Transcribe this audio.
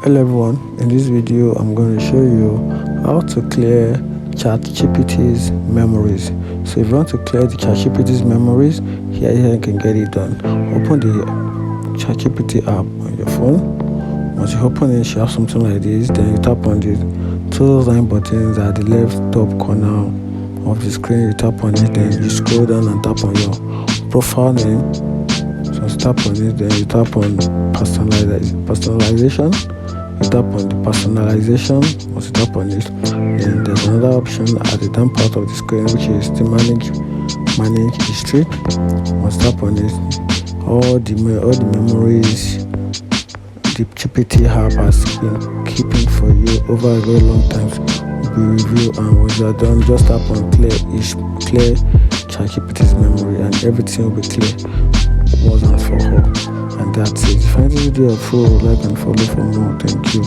Hello everyone, in this video I'm going to show you how to clear ChatGPT's memories. So if you want to clear the ChatGPT's memories, here you can get it done. Open the ChatGPT app on your phone. Once you open it, you have something like this. Then you tap on the two line buttons at the left top corner of the screen. You tap on it, then you scroll down and tap on your profile name. So you tap on it, then you tap on personalization. You tap on the personalization. Once you tap on it, then there's another option at the down part of the screen, which is the manage history. Once you tap on it, all the memories the GPT app has been keeping for you over a very long time will be reviewed, and once you are done, just tap on clear ChatGPT's memory, and everything will be clear once and for all. And that's it. If you find this video helpful, like and follow for more. Thank you.